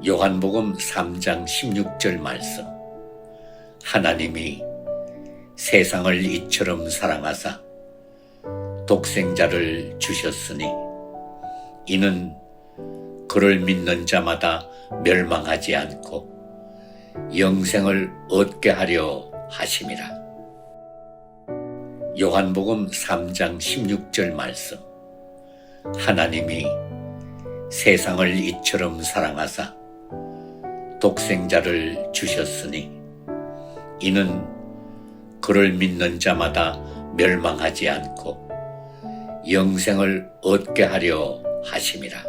요한복음 3장 16절 말씀. 하나님이 세상을 이처럼 사랑하사 독생자를 주셨으니 이는 그를 믿는 자마다 멸망하지 않고 영생을 얻게 하려 하심이라. 요한복음 3장 16절 말씀. 하나님이 세상을 이처럼 사랑하사 독생자를 주셨으니 이는 그를 믿는 자마다 멸망하지 않고 영생을 얻게 하려 하심이라.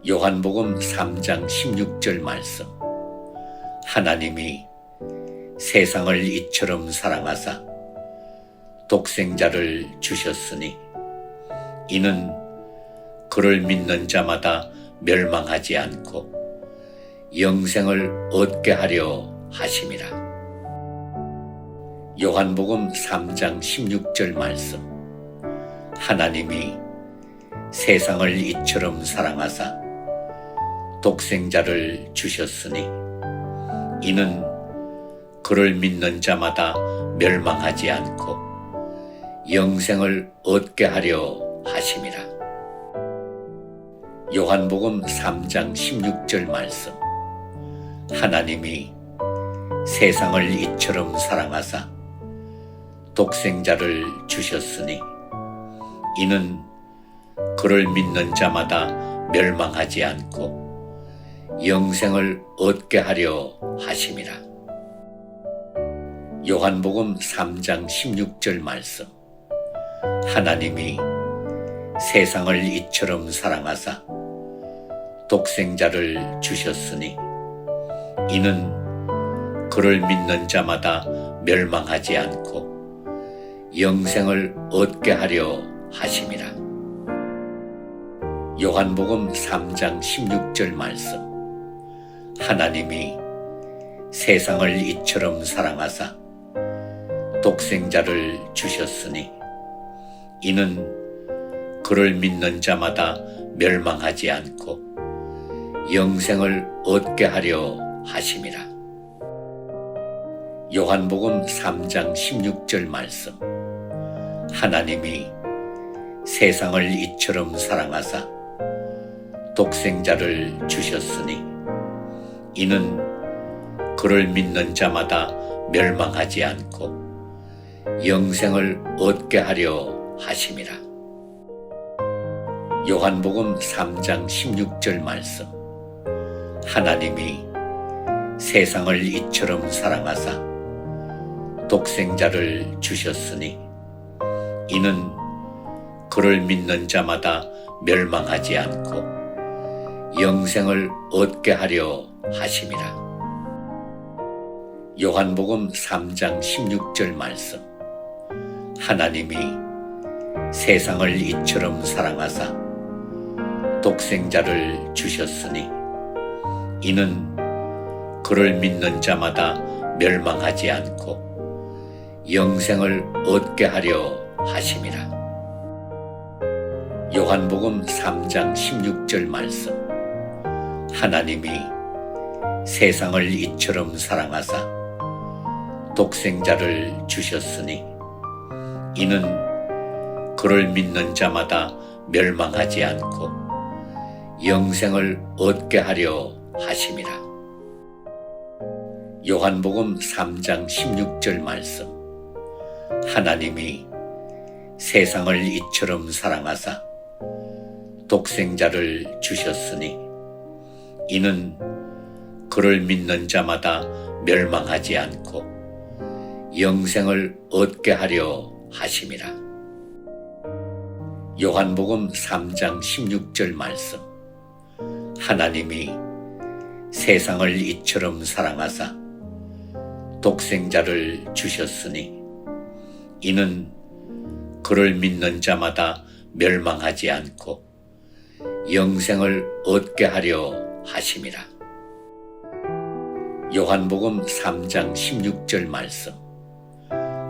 요한복음 3장 16절 말씀. 하나님이 세상을 이처럼 사랑하사 독생자를 주셨으니 이는 그를 믿는 자마다 멸망하지 않고 영생을 얻게 하려 하심이라. 요한복음 3장 16절 말씀. 하나님이 세상을 이처럼 사랑하사 독생자를 주셨으니 이는 그를 믿는 자마다 멸망하지 않고 영생을 얻게 하려 하심이라. 요한복음 3장 16절 말씀. 하나님이 세상을 이처럼 사랑하사 독생자를 주셨으니 이는 그를 믿는 자마다 멸망하지 않고 영생을 얻게 하려 하심이라. 요한복음 3장 16절 말씀. 하나님이 세상을 이처럼 사랑하사 독생자를 주셨으니 이는 그를 믿는 자마다 멸망하지 않고 영생을 얻게 하려 하심이라. 요한복음 3장 16절 말씀. 하나님이 세상을 이처럼 사랑하사 독생자를 주셨으니 이는 그를 믿는 자마다 멸망하지 않고 영생을 얻게 하려 하심이라. 요한복음 3장 16절 말씀. 하나님이 세상을 이처럼 사랑하사 독생자를 주셨으니 이는 그를 믿는 자마다 멸망하지 않고 영생을 얻게 하려 하심이라. 요한복음 3장 16절 말씀. 하나님이 세상을 이처럼 사랑하사 독생자를 주셨으니 이는 그를 믿는 자마다 멸망하지 않고 영생을 얻게 하려 하심이라. 요한복음 3장 16절 말씀. 하나님이 세상을 이처럼 사랑하사 독생자를 주셨으니 이는 그를 믿는 자마다 멸망하지 않고 영생을 얻게 하려 하심이라. 요한복음 3장 16절 말씀. 하나님이 세상을 이처럼 사랑하사 독생자를 주셨으니 이는 그를 믿는 자마다 멸망하지 않고 영생을 얻게 하려 하심이라. 요한복음 3장 16절 말씀. 하나님이 세상을 이처럼 사랑하사 독생자를 주셨으니 이는 그를 믿는 자마다 멸망하지 않고 영생을 얻게 하려 하심이라. 요한복음 3장 16절 말씀. 하나님이 세상을 이처럼 사랑하사 독생자를 주셨으니 이는 그를 믿는 자마다 멸망하지 않고 영생을 얻게 하려 하심이라. 요한복음 3장 16절 말씀.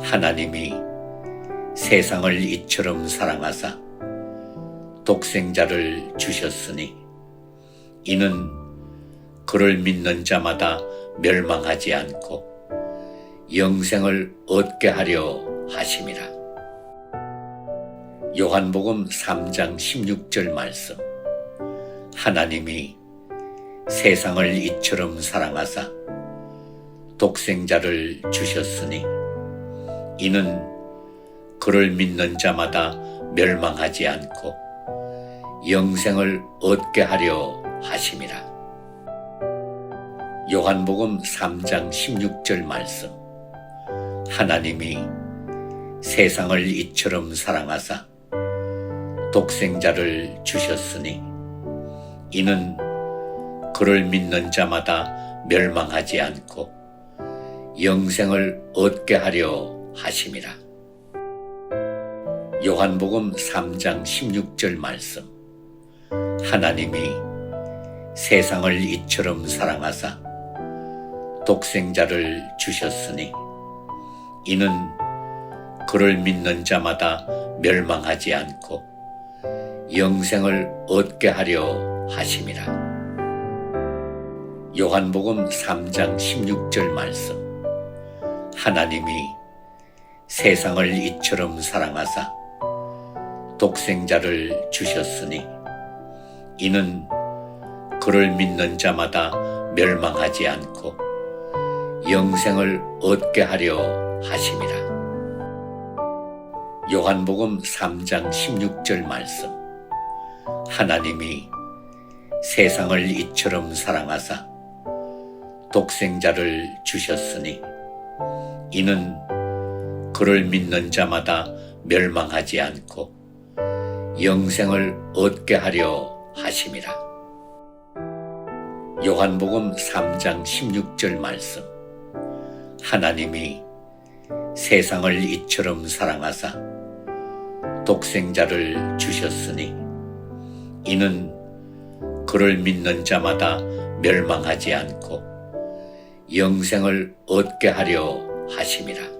하나님이 세상을 이처럼 사랑하사 독생자를 주셨으니 이는 그를 믿는 자마다 멸망하지 않고 영생을 얻게 하려 하심이라. 요한복음 3장 16절 말씀. 하나님이 세상을 이처럼 사랑하사 독생자를 주셨으니 이는 그를 믿는 자마다 멸망하지 않고 영생을 얻게 하려 하심이라. 요한복음 3장 16절 말씀. 하나님이 세상을 이처럼 사랑하사 독생자를 주셨으니 이는 그를 믿는 자마다 멸망하지 않고 영생을 얻게 하려 하심이라. 요한복음 3장 16절 말씀. 하나님이 세상을 이처럼 사랑하사 독생자를 주셨으니 이는 그를 믿는 자마다 멸망하지 않고 영생을 얻게 하려 하심이라. 요한복음 3장 16절 말씀. 하나님이 세상을 이처럼 사랑하사 독생자를 주셨으니 이는 그를 믿는 자마다 멸망하지 않고 영생을 얻게 하려 하심이라. 요한복음 3장 16절 말씀. 하나님이 세상을 이처럼 사랑하사 독생자를 주셨으니 이는 그를 믿는 자마다 멸망하지 않고 영생을 얻게 하려 하심이라. 요한복음 3장 16절 말씀. 하나님이 세상을 이처럼 사랑하사 독생자를 주셨으니 이는 그를 믿는 자마다 멸망하지 않고 영생을 얻게 하려 하심이라.